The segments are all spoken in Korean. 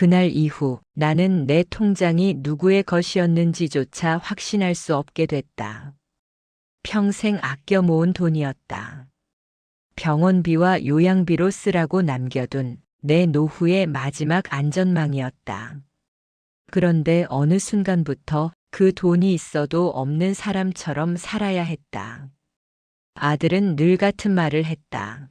그날 이후 나는 내 통장이 누구의 것이었는지조차 확신할 수 없게 됐다. 평생 아껴 모은 돈이었다. 병원비와 요양비로 쓰라고 남겨둔 내 노후의 마지막 안전망이었다. 그런데 어느 순간부터 그 돈이 있어도 없는 사람처럼 살아야 했다. 아들은 늘 같은 말을 했다.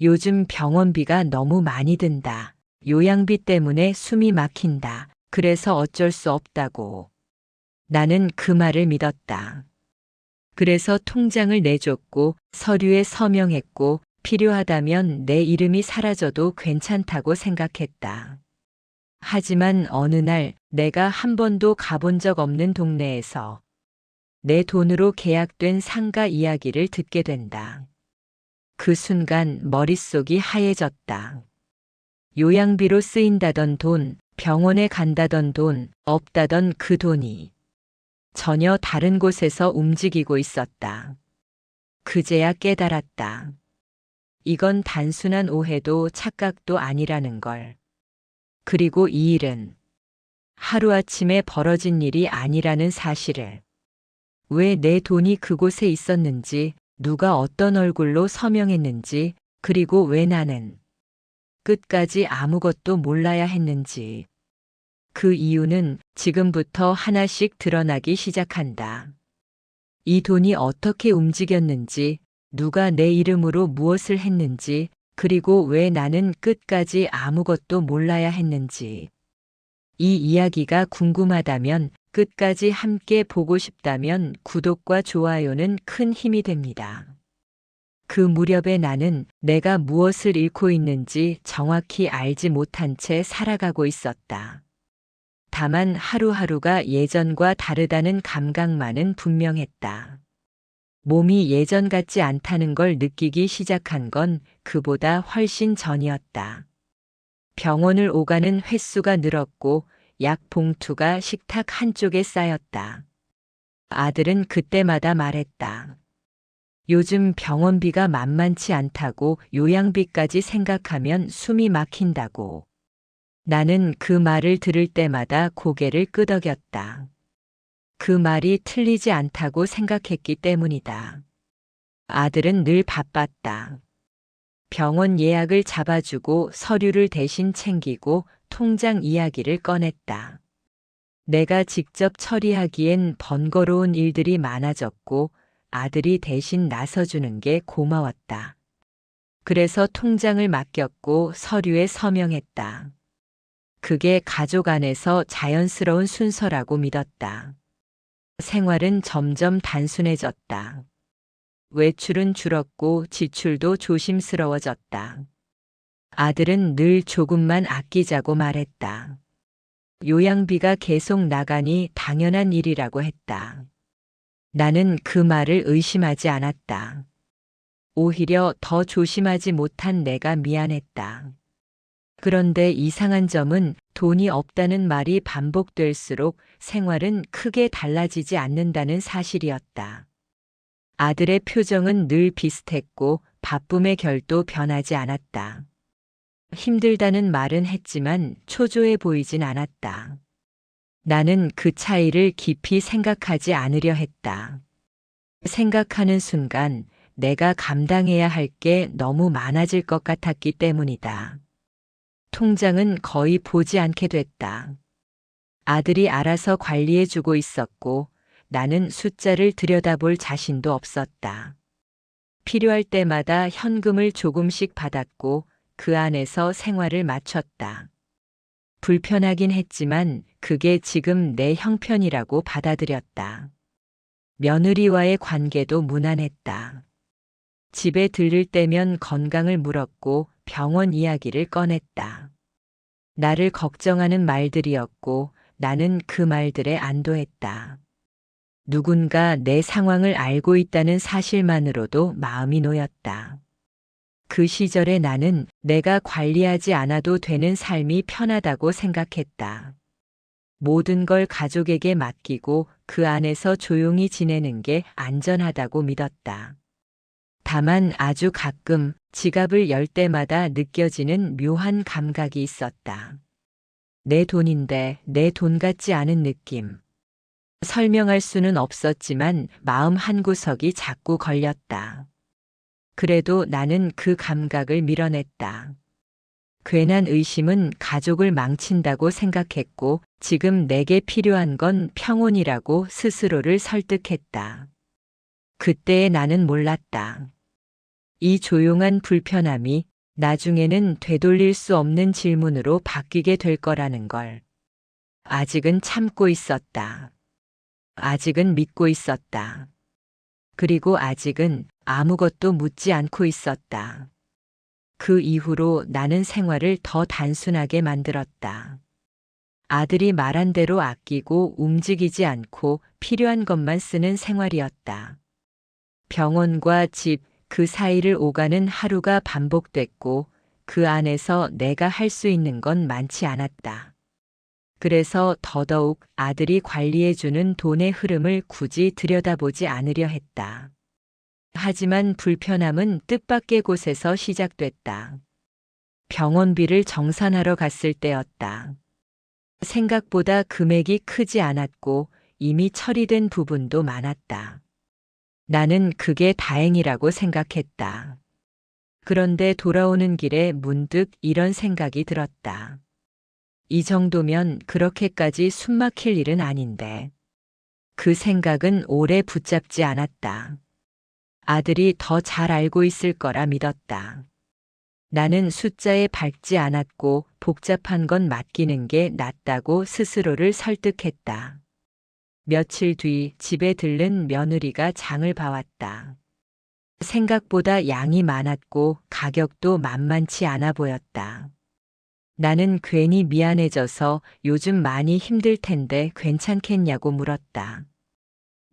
요즘 병원비가 너무 많이 든다. 요양비 때문에 숨이 막힌다. 그래서 어쩔 수 없다고. 나는 그 말을 믿었다. 그래서 통장을 내줬고 서류에 서명했고 필요하다면 내 이름이 사라져도 괜찮다고 생각했다. 하지만 어느 날 내가 한 번도 가본 적 없는 동네에서 내 돈으로 계약된 상가 이야기를 듣게 된다. 그 순간 머릿속이 하얘졌다. 요양비로 쓰인다던 돈, 병원에 간다던 돈, 없다던 그 돈이 전혀 다른 곳에서 움직이고 있었다. 그제야 깨달았다. 이건 단순한 오해도 착각도 아니라는 걸. 그리고 이 일은 하루아침에 벌어진 일이 아니라는 사실을. 왜 내 돈이 그곳에 있었는지, 누가 어떤 얼굴로 서명했는지, 그리고 왜 나는 끝까지 아무것도 몰라야 했는지. 그 이유는 지금부터 하나씩 드러나기 시작한다. 이 돈이 어떻게 움직였는지, 누가 내 이름으로 무엇을 했는지, 그리고 왜 나는 끝까지 아무것도 몰라야 했는지. 이 이야기가 궁금하다면, 끝까지 함께 보고 싶다면 구독과 좋아요는 큰 힘이 됩니다. 그 무렵에 나는 내가 무엇을 잃고 있는지 정확히 알지 못한 채 살아가고 있었다. 다만 하루하루가 예전과 다르다는 감각만은 분명했다. 몸이 예전 같지 않다는 걸 느끼기 시작한 건 그보다 훨씬 전이었다. 병원을 오가는 횟수가 늘었고 약 봉투가 식탁 한쪽에 쌓였다. 아들은 그때마다 말했다. 요즘 병원비가 만만치 않다고 요양비까지 생각하면 숨이 막힌다고. 나는 그 말을 들을 때마다 고개를 끄덕였다. 그 말이 틀리지 않다고 생각했기 때문이다. 아들은 늘 바빴다. 병원 예약을 잡아주고 서류를 대신 챙기고 통장 이야기를 꺼냈다. 내가 직접 처리하기엔 번거로운 일들이 많아졌고 아들이 대신 나서주는 게 고마웠다. 그래서 통장을 맡겼고 서류에 서명했다. 그게 가족 안에서 자연스러운 순서라고 믿었다. 생활은 점점 단순해졌다. 외출은 줄었고 지출도 조심스러워졌다. 아들은 늘 조금만 아끼자고 말했다. 요양비가 계속 나가니 당연한 일이라고 했다. 나는 그 말을 의심하지 않았다. 오히려 더 조심하지 못한 내가 미안했다. 그런데 이상한 점은 돈이 없다는 말이 반복될수록 생활은 크게 달라지지 않는다는 사실이었다. 아들의 표정은 늘 비슷했고 바쁨의 결도 변하지 않았다. 힘들다는 말은 했지만 초조해 보이진 않았다. 나는 그 차이를 깊이 생각하지 않으려 했다. 생각하는 순간 내가 감당해야 할 게 너무 많아질 것 같았기 때문이다. 통장은 거의 보지 않게 됐다. 아들이 알아서 관리해주고 있었고 나는 숫자를 들여다볼 자신도 없었다. 필요할 때마다 현금을 조금씩 받았고 그 안에서 생활을 마쳤다. 불편하긴 했지만 그게 지금 내 형편이라고 받아들였다. 며느리와의 관계도 무난했다. 집에 들를 때면 건강을 물었고 병원 이야기를 꺼냈다. 나를 걱정하는 말들이었고 나는 그 말들에 안도했다. 누군가 내 상황을 알고 있다는 사실만으로도 마음이 놓였다. 그 시절에 나는 내가 관리하지 않아도 되는 삶이 편하다고 생각했다. 모든 걸 가족에게 맡기고 그 안에서 조용히 지내는 게 안전하다고 믿었다. 다만 아주 가끔 지갑을 열 때마다 느껴지는 묘한 감각이 있었다. 내 돈인데 내 돈 같지 않은 느낌. 설명할 수는 없었지만 마음 한구석이 자꾸 걸렸다. 그래도 나는 그 감각을 밀어냈다. 괜한 의심은 가족을 망친다고 생각했고 지금 내게 필요한 건 평온이라고 스스로를 설득했다. 그때의 나는 몰랐다. 이 조용한 불편함이 나중에는 되돌릴 수 없는 질문으로 바뀌게 될 거라는 걸. 아직은 참고 있었다. 아직은 믿고 있었다. 그리고 아직은 아무것도 묻지 않고 있었다. 그 이후로 나는 생활을 더 단순하게 만들었다. 아들이 말한 대로 아끼고 움직이지 않고 필요한 것만 쓰는 생활이었다. 병원과 집, 그 사이를 오가는 하루가 반복됐고 그 안에서 내가 할 수 있는 건 많지 않았다. 그래서 더더욱 아들이 관리해주는 돈의 흐름을 굳이 들여다보지 않으려 했다. 하지만 불편함은 뜻밖의 곳에서 시작됐다. 병원비를 정산하러 갔을 때였다. 생각보다 금액이 크지 않았고 이미 처리된 부분도 많았다. 나는 그게 다행이라고 생각했다. 그런데 돌아오는 길에 문득 이런 생각이 들었다. 이 정도면 그렇게까지 숨막힐 일은 아닌데. 그 생각은 오래 붙잡지 않았다. 아들이 더 잘 알고 있을 거라 믿었다. 나는 숫자에 밟지 않았고 복잡한 건 맡기는 게 낫다고 스스로를 설득했다. 며칠 뒤 집에 들른 며느리가 장을 봐왔다. 생각보다 양이 많았고 가격도 만만치 않아 보였다. 나는 괜히 미안해져서 요즘 많이 힘들 텐데 괜찮겠냐고 물었다.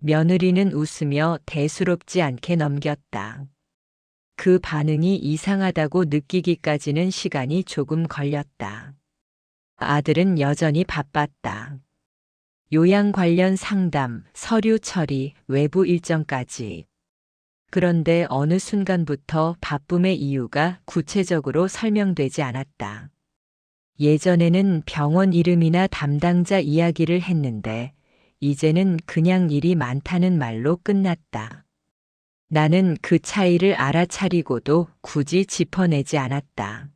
며느리는 웃으며 대수롭지 않게 넘겼다. 그 반응이 이상하다고 느끼기까지는 시간이 조금 걸렸다. 아들은 여전히 바빴다. 요양 관련 상담, 서류 처리, 외부 일정까지. 그런데 어느 순간부터 바쁨의 이유가 구체적으로 설명되지 않았다. 예전에는 병원 이름이나 담당자 이야기를 했는데 이제는 그냥 일이 많다는 말로 끝났다. 나는 그 차이를 알아차리고도 굳이 짚어내지 않았다.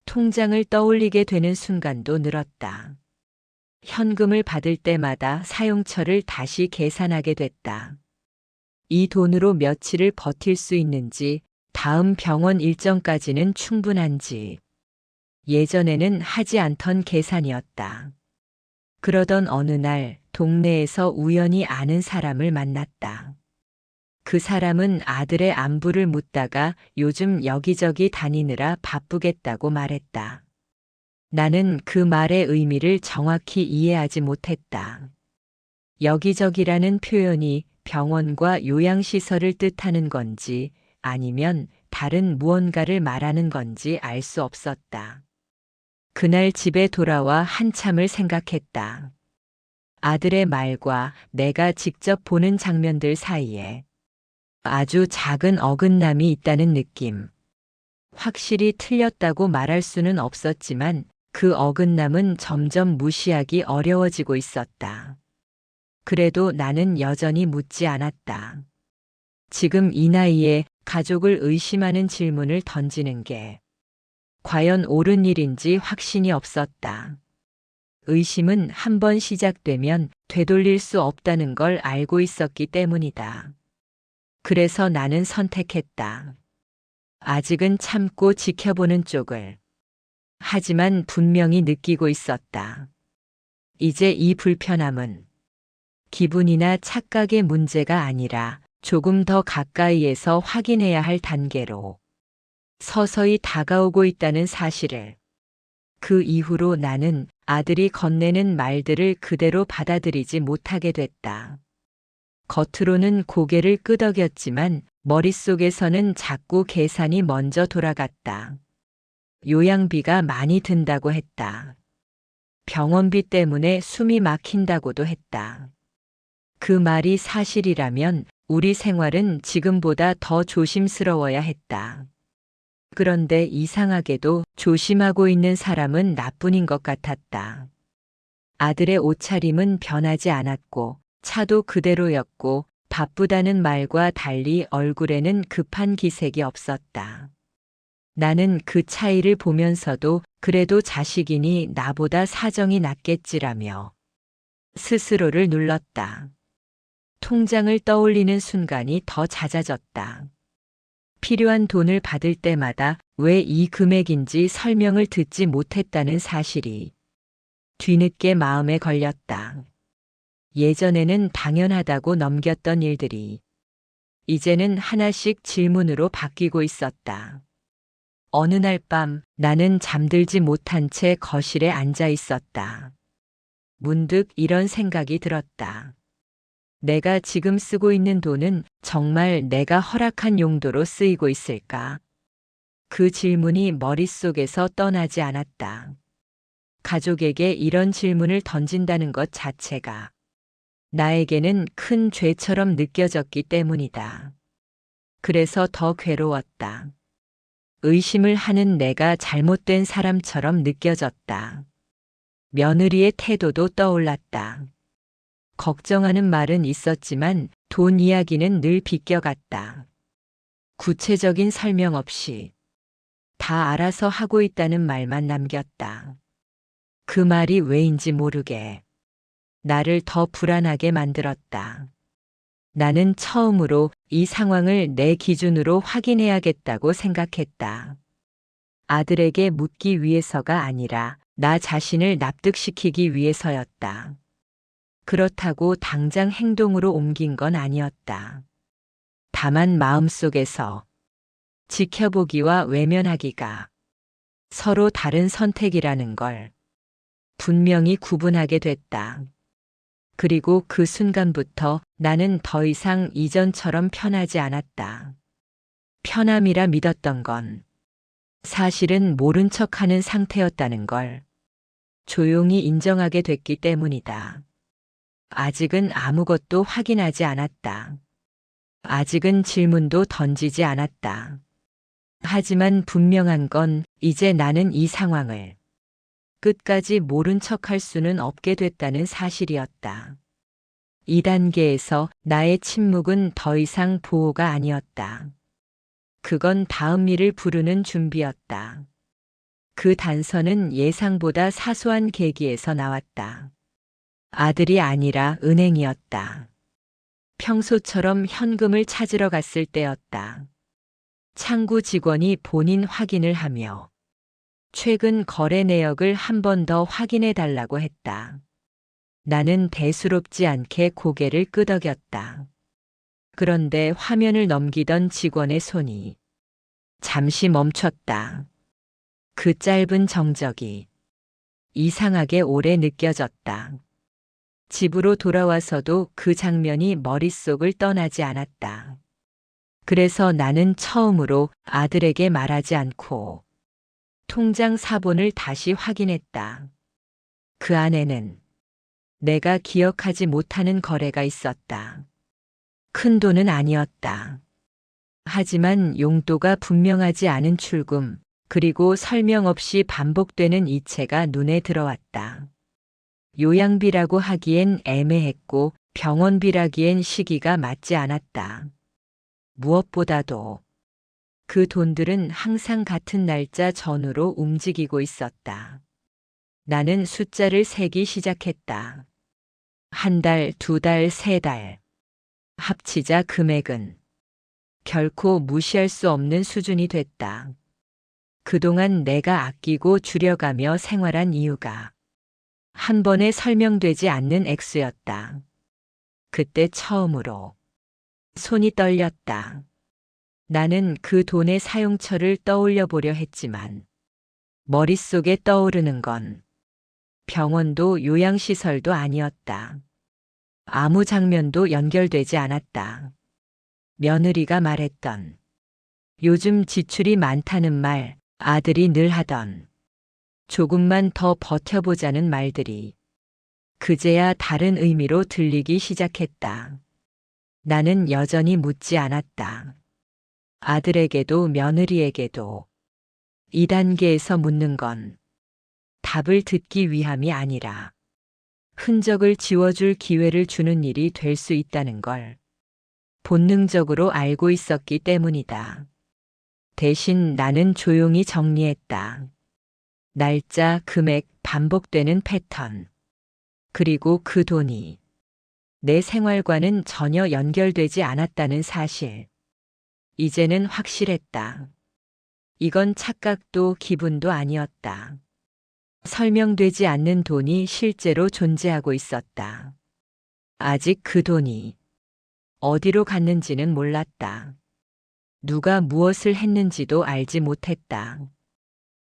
통장을 떠올리게 되는 순간도 늘었다. 현금을 받을 때마다 사용처를 다시 계산하게 됐다. 이 돈으로 며칠을 버틸 수 있는지, 다음 병원 일정까지는 충분한지. 예전에는 하지 않던 계산이었다. 그러던 어느 날 동네에서 우연히 아는 사람을 만났다. 그 사람은 아들의 안부를 묻다가 요즘 여기저기 다니느라 바쁘겠다고 말했다. 나는 그 말의 의미를 정확히 이해하지 못했다. 여기저기라는 표현이 병원과 요양시설을 뜻하는 건지 아니면 다른 무언가를 말하는 건지 알 수 없었다. 그날 집에 돌아와 한참을 생각했다. 아들의 말과 내가 직접 보는 장면들 사이에 아주 작은 어긋남이 있다는 느낌. 확실히 틀렸다고 말할 수는 없었지만 그 어긋남은 점점 무시하기 어려워지고 있었다. 그래도 나는 여전히 묻지 않았다. 지금 이 나이에 가족을 의심하는 질문을 던지는 게 과연 옳은 일인지 확신이 없었다. 의심은 한 번 시작되면 되돌릴 수 없다는 걸 알고 있었기 때문이다. 그래서 나는 선택했다. 아직은 참고 지켜보는 쪽을. 하지만 분명히 느끼고 있었다. 이제 이 불편함은 기분이나 착각의 문제가 아니라 조금 더 가까이에서 확인해야 할 단계로 서서히 다가오고 있다는 사실을. 그 이후로 나는 아들이 건네는 말들을 그대로 받아들이지 못하게 됐다. 겉으로는 고개를 끄덕였지만 머릿속에서는 자꾸 계산이 먼저 돌아갔다. 요양비가 많이 든다고 했다. 병원비 때문에 숨이 막힌다고도 했다. 그 말이 사실이라면 우리 생활은 지금보다 더 조심스러워야 했다. 그런데 이상하게도 조심하고 있는 사람은 나뿐인 것 같았다. 아들의 옷차림은 변하지 않았고 차도 그대로였고 바쁘다는 말과 달리 얼굴에는 급한 기색이 없었다. 나는 그 차이를 보면서도 그래도 자식이니 나보다 사정이 낫겠지라며 스스로를 눌렀다. 통장을 떠올리는 순간이 더 잦아졌다. 필요한 돈을 받을 때마다 왜 이 금액인지 설명을 듣지 못했다는 사실이 뒤늦게 마음에 걸렸다. 예전에는 당연하다고 넘겼던 일들이 이제는 하나씩 질문으로 바뀌고 있었다. 어느 날 밤 나는 잠들지 못한 채 거실에 앉아 있었다. 문득 이런 생각이 들었다. 내가 지금 쓰고 있는 돈은 정말 내가 허락한 용도로 쓰이고 있을까? 그 질문이 머릿속에서 떠나지 않았다. 가족에게 이런 질문을 던진다는 것 자체가 나에게는 큰 죄처럼 느껴졌기 때문이다. 그래서 더 괴로웠다. 의심을 하는 내가 잘못된 사람처럼 느껴졌다. 며느리의 태도도 떠올랐다. 걱정하는 말은 있었지만 돈 이야기는 늘 비껴갔다. 구체적인 설명 없이 다 알아서 하고 있다는 말만 남겼다. 그 말이 왜인지 모르게 나를 더 불안하게 만들었다. 나는 처음으로 이 상황을 내 기준으로 확인해야겠다고 생각했다. 아들에게 묻기 위해서가 아니라 나 자신을 납득시키기 위해서였다. 그렇다고 당장 행동으로 옮긴 건 아니었다. 다만 마음속에서 지켜보기와 외면하기가 서로 다른 선택이라는 걸 분명히 구분하게 됐다. 그리고 그 순간부터 나는 더 이상 이전처럼 편하지 않았다. 편함이라 믿었던 건 사실은 모른 척하는 상태였다는 걸 조용히 인정하게 됐기 때문이다. 아직은 아무것도 확인하지 않았다. 아직은 질문도 던지지 않았다. 하지만 분명한 건 이제 나는 이 상황을 끝까지 모른 척할 수는 없게 됐다는 사실이었다. 이 단계에서 나의 침묵은 더 이상 보호가 아니었다. 그건 다음 일을 부르는 준비였다. 그 단서는 예상보다 사소한 계기에서 나왔다. 아들이 아니라 은행이었다. 평소처럼 현금을 찾으러 갔을 때였다. 창구 직원이 본인 확인을 하며 최근 거래 내역을 한 번 더 확인해 달라고 했다. 나는 대수롭지 않게 고개를 끄덕였다. 그런데 화면을 넘기던 직원의 손이 잠시 멈췄다. 그 짧은 정적이 이상하게 오래 느껴졌다. 집으로 돌아와서도 그 장면이 머릿속을 떠나지 않았다. 그래서 나는 처음으로 아들에게 말하지 않고 통장 사본을 다시 확인했다. 그 안에는 내가 기억하지 못하는 거래가 있었다. 큰 돈은 아니었다. 하지만 용도가 분명하지 않은 출금, 그리고 설명 없이 반복되는 이체가 눈에 들어왔다. 요양비라고 하기엔 애매했고 병원비라기엔 시기가 맞지 않았다. 무엇보다도 그 돈들은 항상 같은 날짜 전후로 움직이고 있었다. 나는 숫자를 세기 시작했다. 한 달, 두 달, 세 달. 합치자 금액은 결코 무시할 수 없는 수준이 됐다. 그동안 내가 아끼고 줄여가며 생활한 이유가 한 번에 설명되지 않는 액수였다. 그때 처음으로 손이 떨렸다. 나는 그 돈의 사용처를 떠올려 보려 했지만 머릿속에 떠오르는 건 병원도 요양시설도 아니었다. 아무 장면도 연결되지 않았다. 며느리가 말했던 요즘 지출이 많다는 말, 아들이 늘 하던 조금만 더 버텨보자는 말들이 그제야 다른 의미로 들리기 시작했다. 나는 여전히 묻지 않았다. 아들에게도 며느리에게도 2단계에서 묻는 건 답을 듣기 위함이 아니라 흔적을 지워줄 기회를 주는 일이 될 수 있다는 걸 본능적으로 알고 있었기 때문이다. 대신 나는 조용히 정리했다. 날짜, 금액, 반복되는 패턴. 그리고 그 돈이 내 생활과는 전혀 연결되지 않았다는 사실. 이제는 확실했다. 이건 착각도 기분도 아니었다. 설명되지 않는 돈이 실제로 존재하고 있었다. 아직 그 돈이 어디로 갔는지는 몰랐다. 누가 무엇을 했는지도 알지 못했다.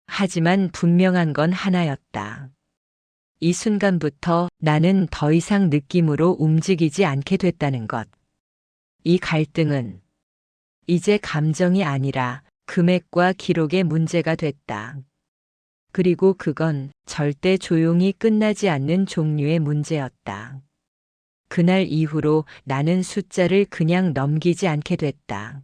하지만 분명한 건 하나였다. 이 순간부터 나는 더 이상 느낌으로 움직이지 않게 됐다는 것. 이 갈등은 이제 감정이 아니라 금액과 기록의 문제가 됐다. 그리고 그건 절대 조용히 끝나지 않는 종류의 문제였다. 그날 이후로 나는 숫자를 그냥 넘기지 않게 됐다.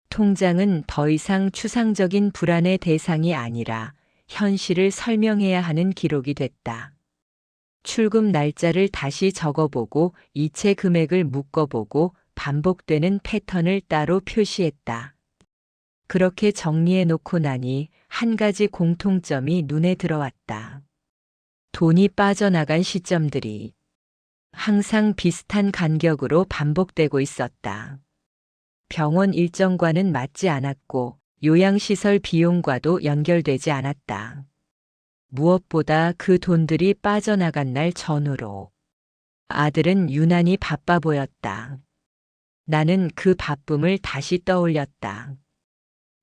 통장은 더 이상 추상적인 불안의 대상이 아니라 현실을 설명해야 하는 기록이 됐다. 출금 날짜를 다시 적어보고 이체 금액을 묶어보고 반복되는 패턴을 따로 표시했다. 그렇게 정리해 놓고 나니 한 가지 공통점이 눈에 들어왔다. 돈이 빠져나간 시점들이 항상 비슷한 간격으로 반복되고 있었다. 병원 일정과는 맞지 않았고 요양시설 비용과도 연결되지 않았다. 무엇보다 그 돈들이 빠져나간 날 전후로 아들은 유난히 바빠 보였다. 나는 그 바쁨을 다시 떠올렸다.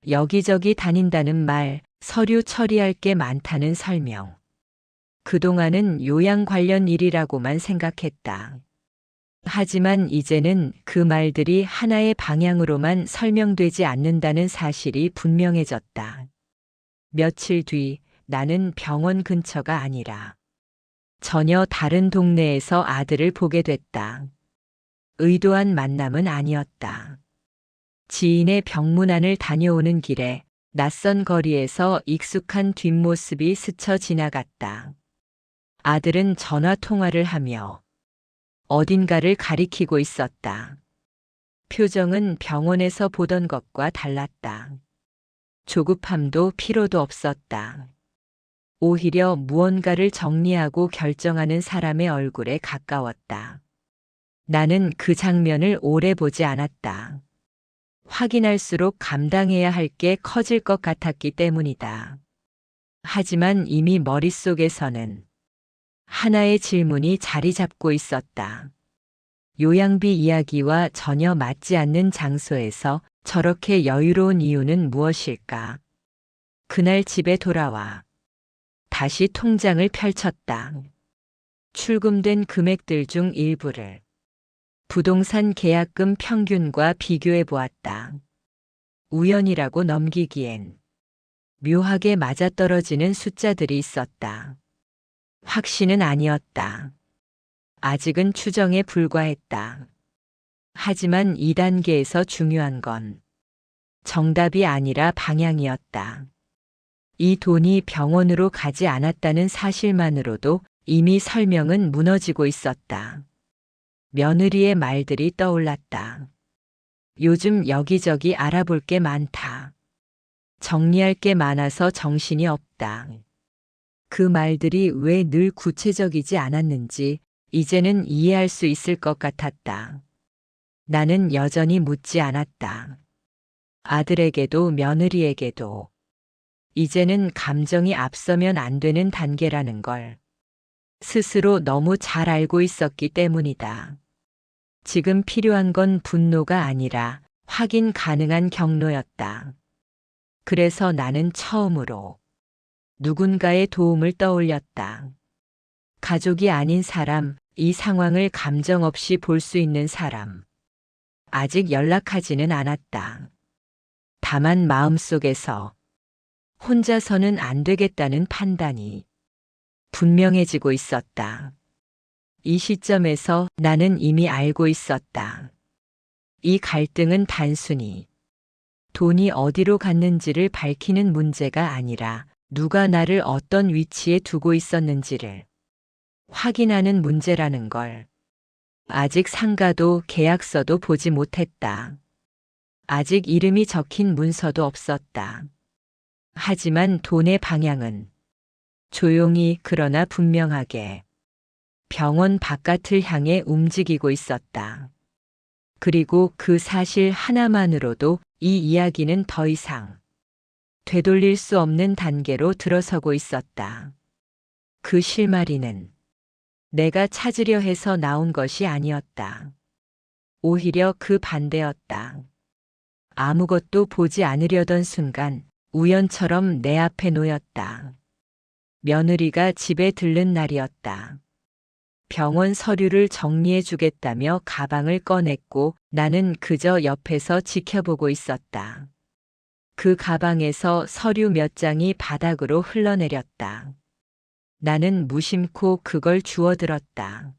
여기저기 다닌다는 말, 서류 처리할 게 많다는 설명. 그동안은 요양 관련 일이라고만 생각했다. 하지만 이제는 그 말들이 하나의 방향으로만 설명되지 않는다는 사실이 분명해졌다. 며칠 뒤 나는 병원 근처가 아니라 전혀 다른 동네에서 아들을 보게 됐다. 의도한 만남은 아니었다. 지인의 병문안을 다녀오는 길에 낯선 거리에서 익숙한 뒷모습이 스쳐 지나갔다. 아들은 전화 통화를 하며 어딘가를 가리키고 있었다. 표정은 병원에서 보던 것과 달랐다. 조급함도 피로도 없었다. 오히려 무언가를 정리하고 결정하는 사람의 얼굴에 가까웠다. 나는 그 장면을 오래 보지 않았다. 확인할수록 감당해야 할 게 커질 것 같았기 때문이다. 하지만 이미 머릿속에서는 하나의 질문이 자리 잡고 있었다. 요양비 이야기와 전혀 맞지 않는 장소에서 저렇게 여유로운 이유는 무엇일까? 그날 집에 돌아와 다시 통장을 펼쳤다. 출금된 금액들 중 일부를 부동산 계약금 평균과 비교해 보았다. 우연이라고 넘기기엔 묘하게 맞아떨어지는 숫자들이 있었다. 확신은 아니었다. 아직은 추정에 불과했다. 하지만 2단계에서 중요한 건 정답이 아니라 방향이었다. 이 돈이 병원으로 가지 않았다는 사실만으로도 이미 설명은 무너지고 있었다. 며느리의 말들이 떠올랐다. 요즘 여기저기 알아볼 게 많다. 정리할 게 많아서 정신이 없다. 그 말들이 왜 늘 구체적이지 않았는지 이제는 이해할 수 있을 것 같았다. 나는 여전히 묻지 않았다. 아들에게도 며느리에게도 이제는 감정이 앞서면 안 되는 단계라는 걸 스스로 너무 잘 알고 있었기 때문이다. 지금 필요한 건 분노가 아니라 확인 가능한 경로였다. 그래서 나는 처음으로 누군가의 도움을 떠올렸다. 가족이 아닌 사람, 이 상황을 감정 없이 볼 수 있는 사람. 아직 연락하지는 않았다. 다만 마음속에서 혼자서는 안 되겠다는 판단이 분명해지고 있었다. 이 시점에서 나는 이미 알고 있었다. 이 갈등은 단순히 돈이 어디로 갔는지를 밝히는 문제가 아니라 누가 나를 어떤 위치에 두고 있었는지를 확인하는 문제라는 걸. 아직 상가도 계약서도 보지 못했다. 아직 이름이 적힌 문서도 없었다. 하지만 돈의 방향은 조용히 그러나 분명하게 병원 바깥을 향해 움직이고 있었다. 그리고 그 사실 하나만으로도 이 이야기는 더 이상 되돌릴 수 없는 단계로 들어서고 있었다. 그 실마리는 내가 찾으려 해서 나온 것이 아니었다. 오히려 그 반대였다. 아무것도 보지 않으려던 순간 우연처럼 내 앞에 놓였다. 며느리가 집에 들른 날이었다. 병원 서류를 정리해 주겠다며 가방을 꺼냈고 나는 그저 옆에서 지켜보고 있었다. 그 가방에서 서류 몇 장이 바닥으로 흘러내렸다. 나는 무심코 그걸 주워들었다.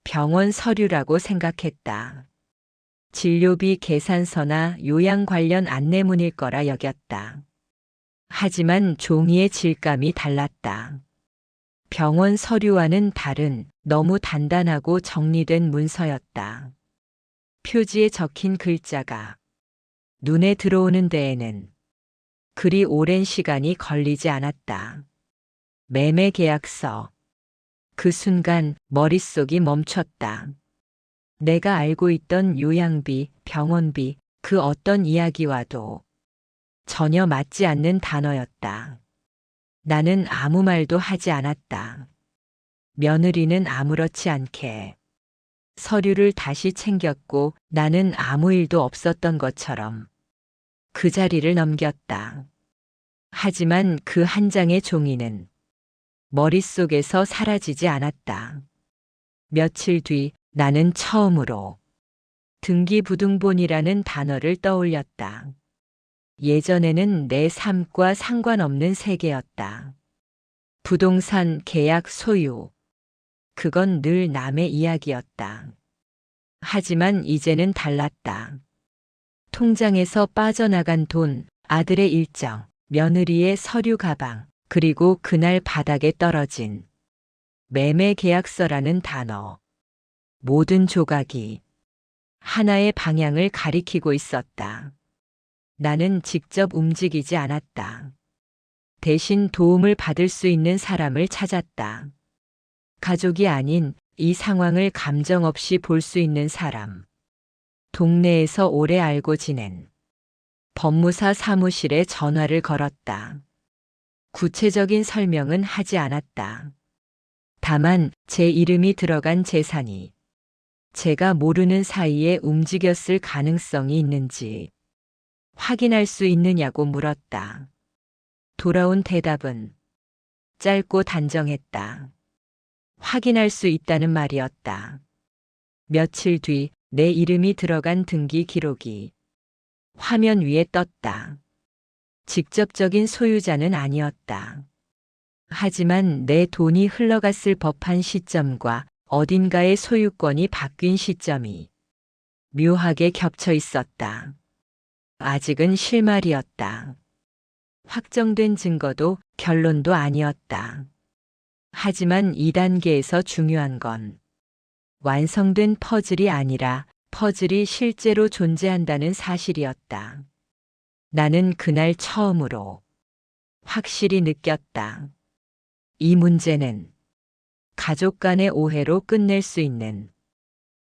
병원 서류라고 생각했다. 진료비 계산서나 요양 관련 안내문일 거라 여겼다. 하지만 종이의 질감이 달랐다. 병원 서류와는 다른 너무 단단하고 정리된 문서였다. 표지에 적힌 글자가 눈에 들어오는 데에는 그리 오랜 시간이 걸리지 않았다. 매매 계약서. 그 순간 머릿속이 멈췄다. 내가 알고 있던 요양비, 병원비, 그 어떤 이야기와도 전혀 맞지 않는 단어였다. 나는 아무 말도 하지 않았다. 며느리는 아무렇지 않게 서류를 다시 챙겼고 나는 아무 일도 없었던 것처럼 그 자리를 넘겼다. 하지만 그 한 장의 종이는 머릿속에서 사라지지 않았다. 며칠 뒤 나는 처음으로 등기부등본이라는 단어를 떠올렸다. 예전에는 내 삶과 상관없는 세계였다. 부동산 계약 소유. 그건 늘 남의 이야기였다. 하지만 이제는 달랐다. 통장에서 빠져나간 돈, 아들의 일정, 며느리의 서류 가방, 그리고 그날 바닥에 떨어진 매매 계약서라는 단어. 모든 조각이 하나의 방향을 가리키고 있었다. 나는 직접 움직이지 않았다. 대신 도움을 받을 수 있는 사람을 찾았다. 가족이 아닌 이 상황을 감정 없이 볼 수 있는 사람. 동네에서 오래 알고 지낸 법무사 사무실에 전화를 걸었다. 구체적인 설명은 하지 않았다. 다만 제 이름이 들어간 재산이 제가 모르는 사이에 움직였을 가능성이 있는지 확인할 수 있느냐고 물었다. 돌아온 대답은 짧고 단정했다. 확인할 수 있다는 말이었다. 며칠 뒤 내 이름이 들어간 등기 기록이 화면 위에 떴다. 직접적인 소유자는 아니었다. 하지만 내 돈이 흘러갔을 법한 시점과 어딘가의 소유권이 바뀐 시점이 묘하게 겹쳐 있었다. 아직은 실말이었다. 확정된 증거도 결론도 아니었다. 하지만 2단계에서 중요한 건 완성된 퍼즐이 아니라 퍼즐이 실제로 존재한다는 사실이었다. 나는 그날 처음으로 확실히 느꼈다. 이 문제는 가족 간의 오해로 끝낼 수 있는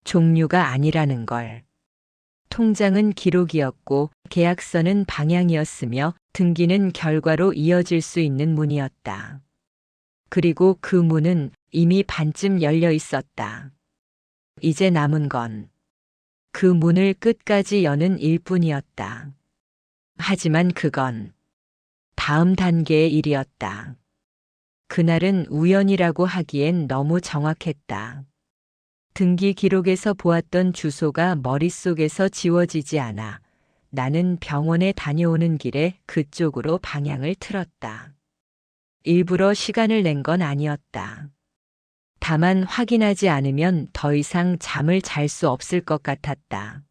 종류가 아니라는 걸. 통장은 기록이었고 계약서는 방향이었으며 등기는 결과로 이어질 수 있는 문이었다. 그리고 그 문은 이미 반쯤 열려 있었다. 이제 남은 건 그 문을 끝까지 여는 일뿐이었다. 하지만 그건 다음 단계의 일이었다. 그날은 우연이라고 하기엔 너무 정확했다. 등기 기록에서 보았던 주소가 머릿속에서 지워지지 않아 나는 병원에 다녀오는 길에 그쪽으로 방향을 틀었다. 일부러 시간을 낸 건 아니었다. 다만 확인하지 않으면 더 이상 잠을 잘 수 없을 것 같았다.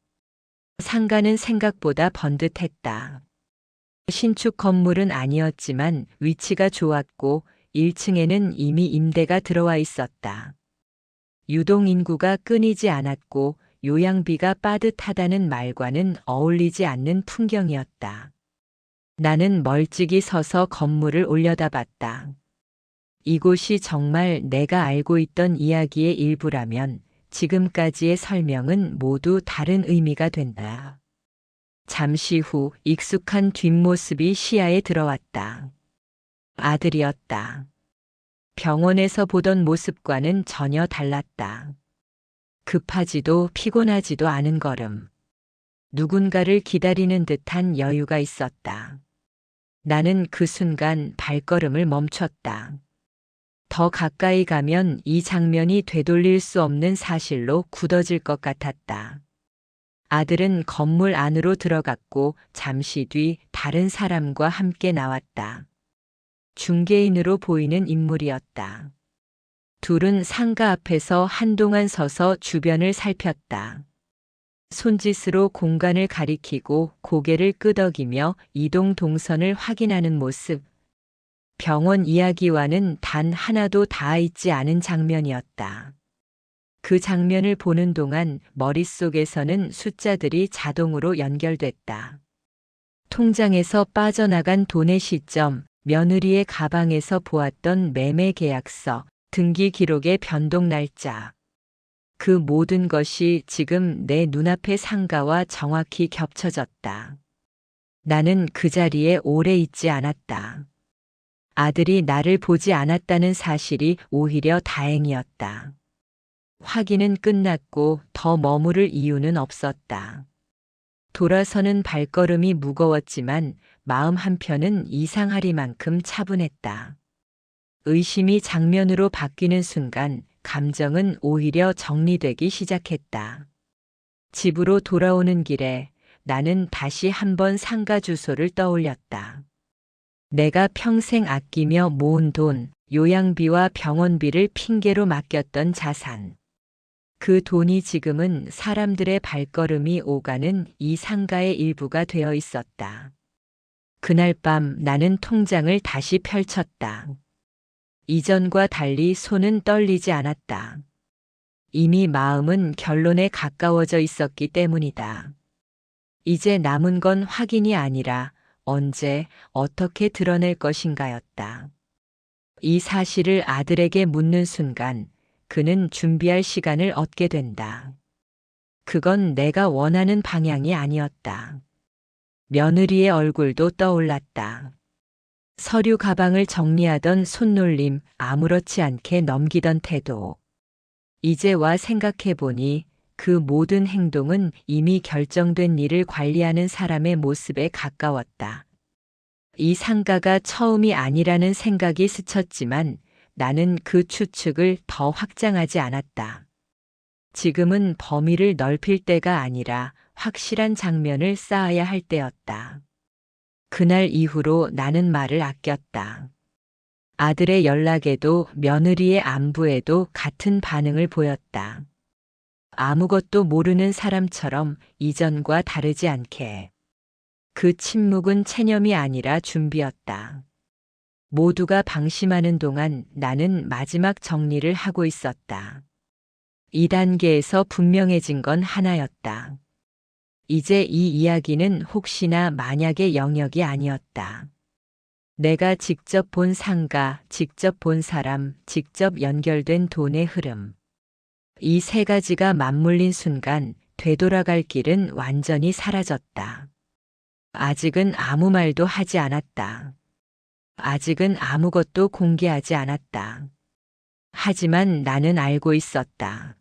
상가는 생각보다 번듯했다. 신축 건물은 아니었지만 위치가 좋았고 1층에는 이미 임대가 들어와 있었다. 유동 인구가 끊이지 않았고 요양비가 빠듯하다는 말과는 어울리지 않는 풍경이었다. 나는 멀찍이 서서 건물을 올려다봤다. 이곳이 정말 내가 알고 있던 이야기의 일부라면 지금까지의 설명은 모두 다른 의미가 된다. 잠시 후 익숙한 뒷모습이 시야에 들어왔다. 아들이었다. 병원에서 보던 모습과는 전혀 달랐다. 급하지도 피곤하지도 않은 걸음. 누군가를 기다리는 듯한 여유가 있었다. 나는 그 순간 발걸음을 멈췄다. 더 가까이 가면 이 장면이 되돌릴 수 없는 사실로 굳어질 것 같았다. 아들은 건물 안으로 들어갔고 잠시 뒤 다른 사람과 함께 나왔다. 중개인으로 보이는 인물이었다. 둘은 상가 앞에서 한동안 서서 주변을 살폈다. 손짓으로 공간을 가리키고 고개를 끄덕이며 이동 동선을 확인하는 모습. 병원 이야기와는 단 하나도 닿아 있지 않은 장면이었다. 그 장면을 보는 동안 머릿속에서는 숫자들이 자동으로 연결됐다. 통장에서 빠져나간 돈의 시점, 며느리의 가방에서 보았던 매매 계약서, 등기 기록의 변동 날짜. 그 모든 것이 지금 내 눈앞의 상가와 정확히 겹쳐졌다. 나는 그 자리에 오래 있지 않았다. 아들이 나를 보지 않았다는 사실이 오히려 다행이었다. 확인은 끝났고 더 머무를 이유는 없었다. 돌아서는 발걸음이 무거웠지만 마음 한편은 이상하리만큼 차분했다. 의심이 장면으로 바뀌는 순간 감정은 오히려 정리되기 시작했다. 집으로 돌아오는 길에 나는 다시 한번 상가 주소를 떠올렸다. 내가 평생 아끼며 모은 돈, 요양비와 병원비를 핑계로 맡겼던 자산. 그 돈이 지금은 사람들의 발걸음이 오가는 이 상가의 일부가 되어 있었다. 그날 밤 나는 통장을 다시 펼쳤다. 이전과 달리 손은 떨리지 않았다. 이미 마음은 결론에 가까워져 있었기 때문이다. 이제 남은 건 확인이 아니라 언제, 어떻게 드러낼 것인가였다. 이 사실을 아들에게 묻는 순간 그는 준비할 시간을 얻게 된다. 그건 내가 원하는 방향이 아니었다. 며느리의 얼굴도 떠올랐다. 서류 가방을 정리하던 손놀림, 아무렇지 않게 넘기던 태도. 이제 와 생각해보니 그 모든 행동은 이미 결정된 일을 관리하는 사람의 모습에 가까웠다. 이 상가가 처음이 아니라는 생각이 스쳤지만 나는 그 추측을 더 확장하지 않았다. 지금은 범위를 넓힐 때가 아니라 확실한 장면을 쌓아야 할 때였다. 그날 이후로 나는 말을 아꼈다. 아들의 연락에도 며느리의 안부에도 같은 반응을 보였다. 아무것도 모르는 사람처럼 이전과 다르지 않게. 그 침묵은 체념이 아니라 준비였다. 모두가 방심하는 동안 나는 마지막 정리를 하고 있었다. 2단계에서 분명해진 건 하나였다. 이제 이 이야기는 혹시나 만약의 영역이 아니었다. 내가 직접 본 상가, 직접 본 사람, 직접 연결된 돈의 흐름. 이 세 가지가 맞물린 순간 되돌아갈 길은 완전히 사라졌다. 아직은 아무 말도 하지 않았다. 아직은 아무것도 공개하지 않았다. 하지만 나는 알고 있었다.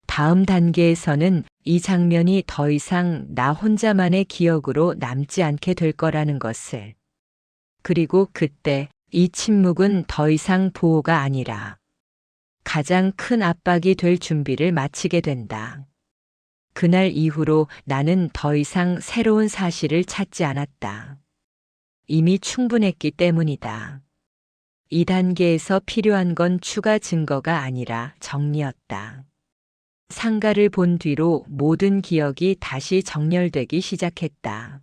다음 단계에서는 이 장면이 더 이상 나 혼자만의 기억으로 남지 않게 될 거라는 것을. 그리고 그때 이 침묵은 더 이상 보호가 아니라 가장 큰 압박이 될 준비를 마치게 된다. 그날 이후로 나는 더 이상 새로운 사실을 찾지 않았다. 이미 충분했기 때문이다. 이 단계에서 필요한 건 추가 증거가 아니라 정리였다. 상가를 본 뒤로 모든 기억이 다시 정렬되기 시작했다.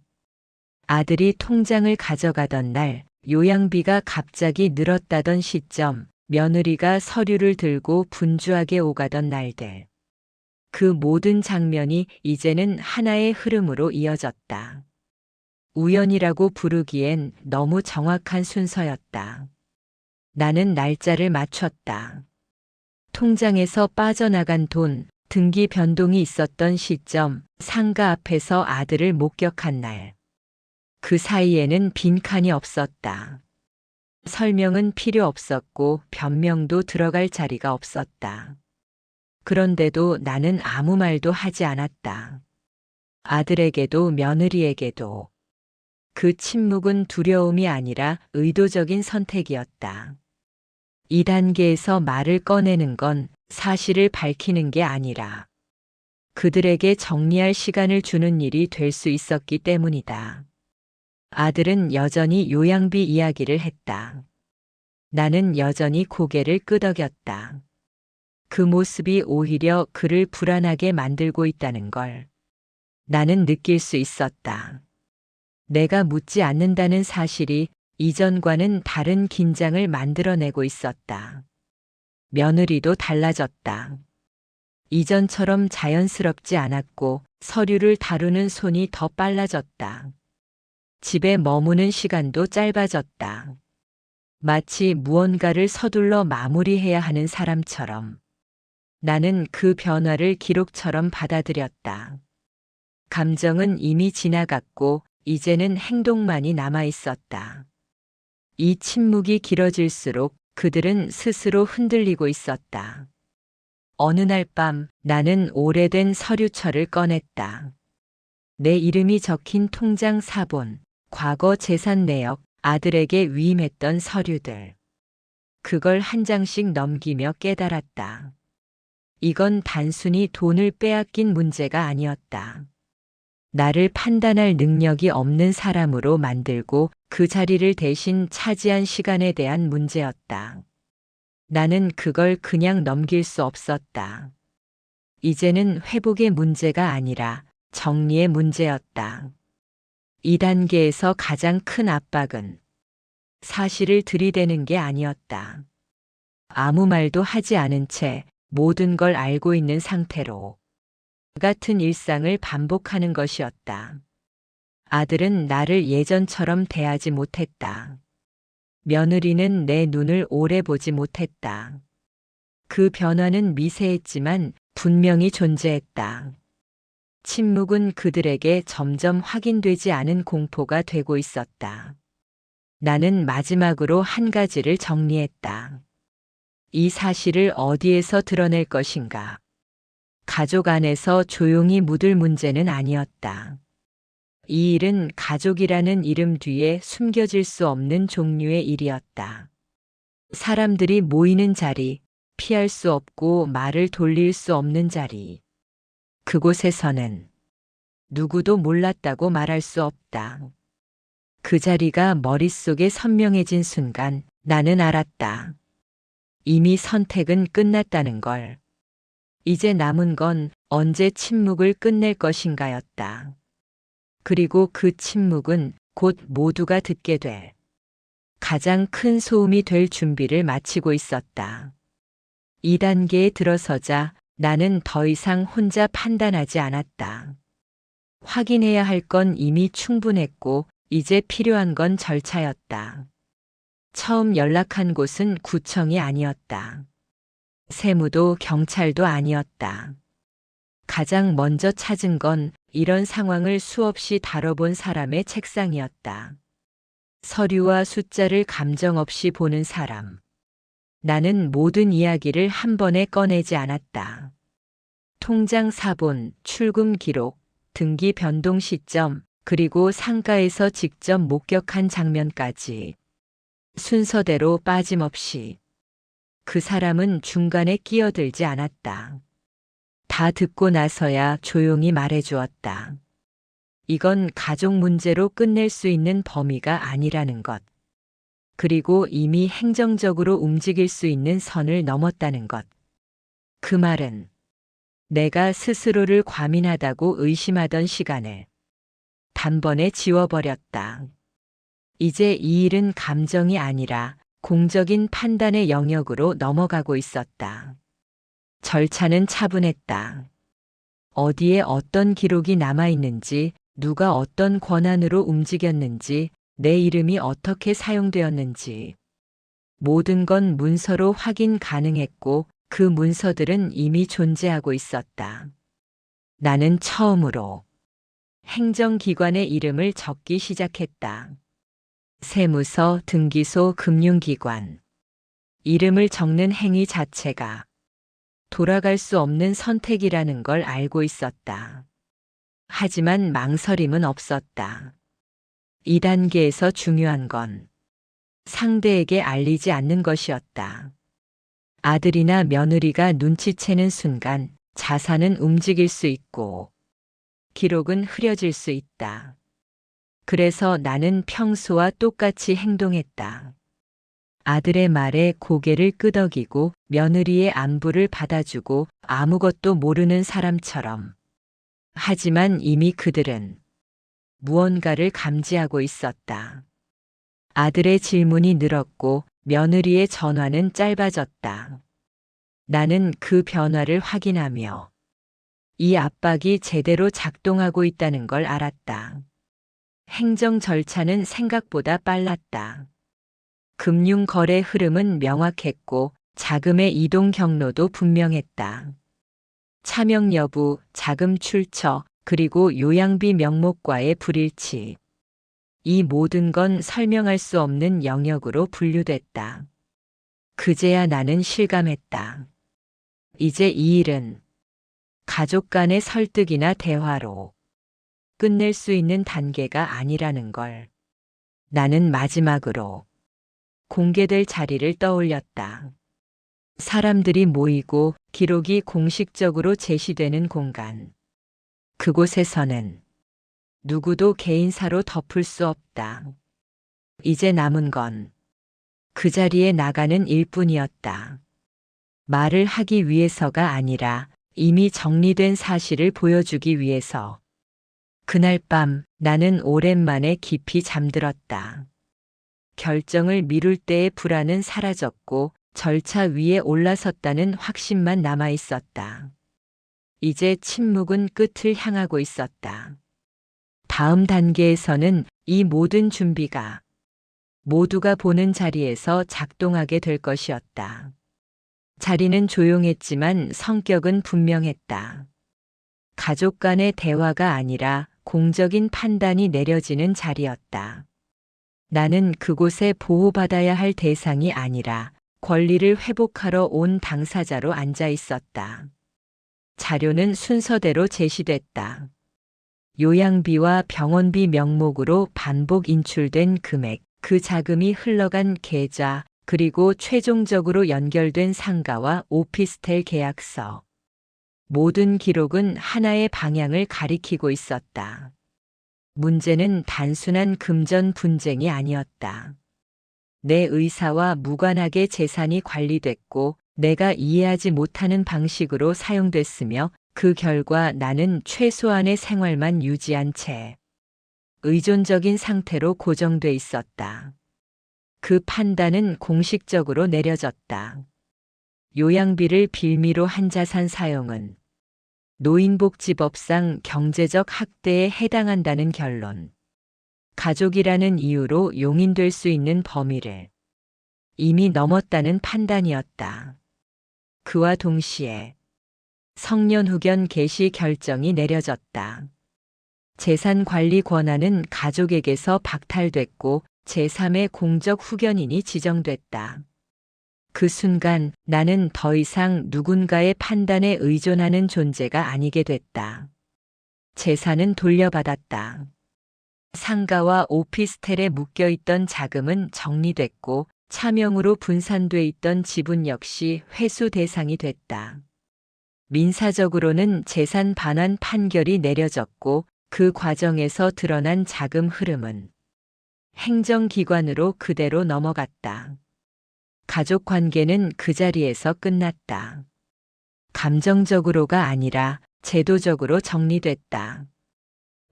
아들이 통장을 가져가던 날, 요양비가 갑자기 늘었다던 시점, 며느리가 서류를 들고 분주하게 오가던 날들. 그 모든 장면이 이제는 하나의 흐름으로 이어졌다. 우연이라고 부르기엔 너무 정확한 순서였다. 나는 날짜를 맞췄다. 통장에서 빠져나간 돈, 등기 변동이 있었던 시점, 상가 앞에서 아들을 목격한 날. 그 사이에는 빈칸이 없었다. 설명은 필요 없었고 변명도 들어갈 자리가 없었다. 그런데도 나는 아무 말도 하지 않았다. 아들에게도 며느리에게도. 그 침묵은 두려움이 아니라 의도적인 선택이었다. 이 단계에서 말을 꺼내는 건 사실을 밝히는 게 아니라 그들에게 정리할 시간을 주는 일이 될 수 있었기 때문이다. 아들은 여전히 요양비 이야기를 했다. 나는 여전히 고개를 끄덕였다. 그 모습이 오히려 그를 불안하게 만들고 있다는 걸 나는 느낄 수 있었다. 내가 묻지 않는다는 사실이 이전과는 다른 긴장을 만들어내고 있었다. 며느리도 달라졌다. 이전처럼 자연스럽지 않았고 서류를 다루는 손이 더 빨라졌다. 집에 머무는 시간도 짧아졌다. 마치 무언가를 서둘러 마무리해야 하는 사람처럼. 나는 그 변화를 기록처럼 받아들였다. 감정은 이미 지나갔고 이제는 행동만이 남아 있었다. 이 침묵이 길어질수록 그들은 스스로 흔들리고 있었다. 어느 날 밤 나는 오래된 서류철을 꺼냈다. 내 이름이 적힌 통장 사본, 과거 재산 내역, 아들에게 위임했던 서류들. 그걸 한 장씩 넘기며 깨달았다. 이건 단순히 돈을 빼앗긴 문제가 아니었다. 나를 판단할 능력이 없는 사람으로 만들고 그 자리를 대신 차지한 시간에 대한 문제였다. 나는 그걸 그냥 넘길 수 없었다. 이제는 회복의 문제가 아니라 정리의 문제였다. 이 단계에서 가장 큰 압박은 사실을 들이대는 게 아니었다. 아무 말도 하지 않은 채 모든 걸 알고 있는 상태로 같은 일상을 반복하는 것이었다. 아들은 나를 예전처럼 대하지 못했다. 며느리는 내 눈을 오래 보지 못했다. 그 변화는 미세했지만 분명히 존재했다. 침묵은 그들에게 점점 확인되지 않은 공포가 되고 있었다. 나는 마지막으로 한 가지를 정리했다. 이 사실을 어디에서 드러낼 것인가? 가족 안에서 조용히 묻을 문제는 아니었다. 이 일은 가족이라는 이름 뒤에 숨겨질 수 없는 종류의 일이었다. 사람들이 모이는 자리, 피할 수 없고 말을 돌릴 수 없는 자리. 그곳에서는 누구도 몰랐다고 말할 수 없다. 그 자리가 머릿속에 선명해진 순간 나는 알았다. 이미 선택은 끝났다는 걸. 이제 남은 건 언제 침묵을 끝낼 것인가였다. 그리고 그 침묵은 곧 모두가 듣게 될 가장 큰 소음이 될 준비를 마치고 있었다. 이 단계에 들어서자 나는 더 이상 혼자 판단하지 않았다. 확인해야 할 건 이미 충분했고 이제 필요한 건 절차였다. 처음 연락한 곳은 구청이 아니었다. 세무도 경찰도 아니었다. 가장 먼저 찾은 건 이런 상황을 수없이 다뤄본 사람의 책상이었다. 서류와 숫자를 감정 없이 보는 사람. 나는 모든 이야기를 한 번에 꺼내지 않았다. 통장 사본, 출금 기록, 등기 변동 시점, 그리고 상가에서 직접 목격한 장면까지. 순서대로 빠짐없이. 그 사람은 중간에 끼어들지 않았다. 다 듣고 나서야 조용히 말해주었다. 이건 가족 문제로 끝낼 수 있는 범위가 아니라는 것. 그리고 이미 행정적으로 움직일 수 있는 선을 넘었다는 것. 그 말은 내가 스스로를 과민하다고 의심하던 시간을 단번에 지워버렸다. 이제 이 일은 감정이 아니라 공적인 판단의 영역으로 넘어가고 있었다. 절차는 차분했다. 어디에 어떤 기록이 남아있는지, 누가 어떤 권한으로 움직였는지, 내 이름이 어떻게 사용되었는지. 모든 건 문서로 확인 가능했고 그 문서들은 이미 존재하고 있었다. 나는 처음으로 행정기관의 이름을 적기 시작했다. 세무서, 등기소, 금융기관. 이름을 적는 행위 자체가 돌아갈 수 없는 선택이라는 걸 알고 있었다. 하지만 망설임은 없었다. 이 단계에서 중요한 건 상대에게 알리지 않는 것이었다. 아들이나 며느리가 눈치채는 순간 자산은 움직일 수 있고 기록은 흐려질 수 있다. 그래서 나는 평소와 똑같이 행동했다. 아들의 말에 고개를 끄덕이고 며느리의 안부를 받아주고 아무것도 모르는 사람처럼. 하지만 이미 그들은 무언가를 감지하고 있었다. 아들의 질문이 늘었고 며느리의 전화는 짧아졌다. 나는 그 변화를 확인하며 이 압박이 제대로 작동하고 있다는 걸 알았다. 행정 절차는 생각보다 빨랐다. 금융 거래 흐름은 명확했고 자금의 이동 경로도 분명했다. 차명 여부, 자금 출처, 그리고 요양비 명목과의 불일치. 이 모든 건 설명할 수 없는 영역으로 분류됐다. 그제야 나는 실감했다. 이제 이 일은 가족 간의 설득이나 대화로 끝낼 수 있는 단계가 아니라는 걸. 나는 마지막으로 공개될 자리를 떠올렸다. 사람들이 모이고 기록이 공식적으로 제시되는 공간. 그곳에서는 누구도 개인사로 덮을 수 없다. 이제 남은 건 그 자리에 나가는 일뿐이었다. 말을 하기 위해서가 아니라 이미 정리된 사실을 보여주기 위해서. 그날 밤 나는 오랜만에 깊이 잠들었다. 결정을 미룰 때의 불안은 사라졌고 절차 위에 올라섰다는 확신만 남아 있었다. 이제 침묵은 끝을 향하고 있었다. 다음 단계에서는 이 모든 준비가 모두가 보는 자리에서 작동하게 될 것이었다. 자리는 조용했지만 성격은 분명했다. 가족 간의 대화가 아니라 공적인 판단이 내려지는 자리였다. 나는 그곳에 보호받아야 할 대상이 아니라 권리를 회복하러 온 당사자로 앉아 있었다. 자료는 순서대로 제시됐다. 요양비와 병원비 명목으로 반복 인출된 금액, 그 자금이 흘러간 계좌, 그리고 최종적으로 연결된 상가와 오피스텔 계약서. 모든 기록은 하나의 방향을 가리키고 있었다. 문제는 단순한 금전 분쟁이 아니었다. 내 의사와 무관하게 재산이 관리됐고 내가 이해하지 못하는 방식으로 사용됐으며 그 결과 나는 최소한의 생활만 유지한 채 의존적인 상태로 고정돼 있었다. 그 판단은 공식적으로 내려졌다. 요양비를 빌미로 한 자산 사용은 노인복지법상 경제적 학대에 해당한다는 결론. 가족이라는 이유로 용인될 수 있는 범위를 이미 넘었다는 판단이었다. 그와 동시에 성년후견 개시 결정이 내려졌다. 재산 관리 권한은 가족에게서 박탈됐고 제3의 공적 후견인이 지정됐다. 그 순간 나는 더 이상 누군가의 판단에 의존하는 존재가 아니게 됐다. 재산은 돌려받았다. 상가와 오피스텔에 묶여있던 자금은 정리됐고 차명으로 분산돼 있던 지분 역시 회수 대상이 됐다. 민사적으로는 재산 반환 판결이 내려졌고 그 과정에서 드러난 자금 흐름은 행정기관으로 그대로 넘어갔다. 가족 관계는 그 자리에서 끝났다. 감정적으로가 아니라 제도적으로 정리됐다.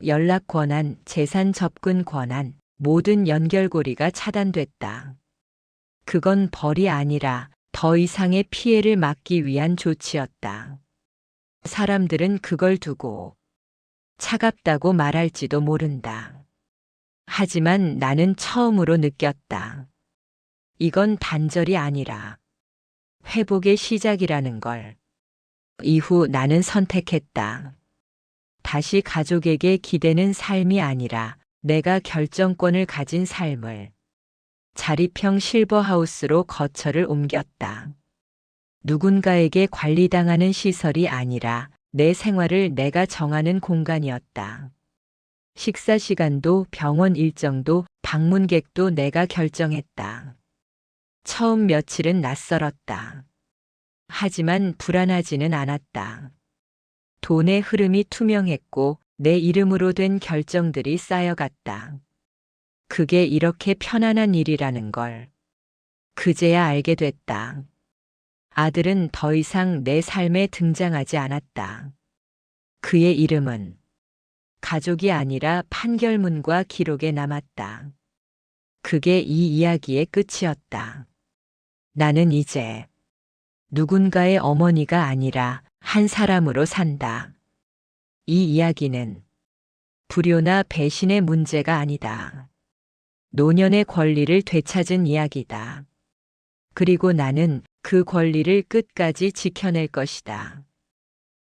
연락 권한, 재산 접근 권한, 모든 연결고리가 차단됐다. 그건 벌이 아니라 더 이상의 피해를 막기 위한 조치였다. 사람들은 그걸 두고 차갑다고 말할지도 모른다. 하지만 나는 처음으로 느꼈다. 이건 단절이 아니라 회복의 시작이라는 걸. 이후 나는 선택했다. 다시 가족에게 기대는 삶이 아니라 내가 결정권을 가진 삶을. 자립형 실버하우스로 거처를 옮겼다. 누군가에게 관리당하는 시설이 아니라 내 생활을 내가 정하는 공간이었다. 식사 시간도 병원 일정도 방문객도 내가 결정했다. 처음 며칠은 낯설었다. 하지만 불안하지는 않았다. 돈의 흐름이 투명했고 내 이름으로 된 결정들이 쌓여갔다. 그게 이렇게 편안한 일이라는 걸 그제야 알게 됐다. 아들은 더 이상 내 삶에 등장하지 않았다. 그의 이름은 가족이 아니라 판결문과 기록에 남았다. 그게 이 이야기의 끝이었다. 나는 이제 누군가의 어머니가 아니라 한 사람으로 산다. 이 이야기는 불효나 배신의 문제가 아니다. 노년의 권리를 되찾은 이야기다. 그리고 나는 그 권리를 끝까지 지켜낼 것이다.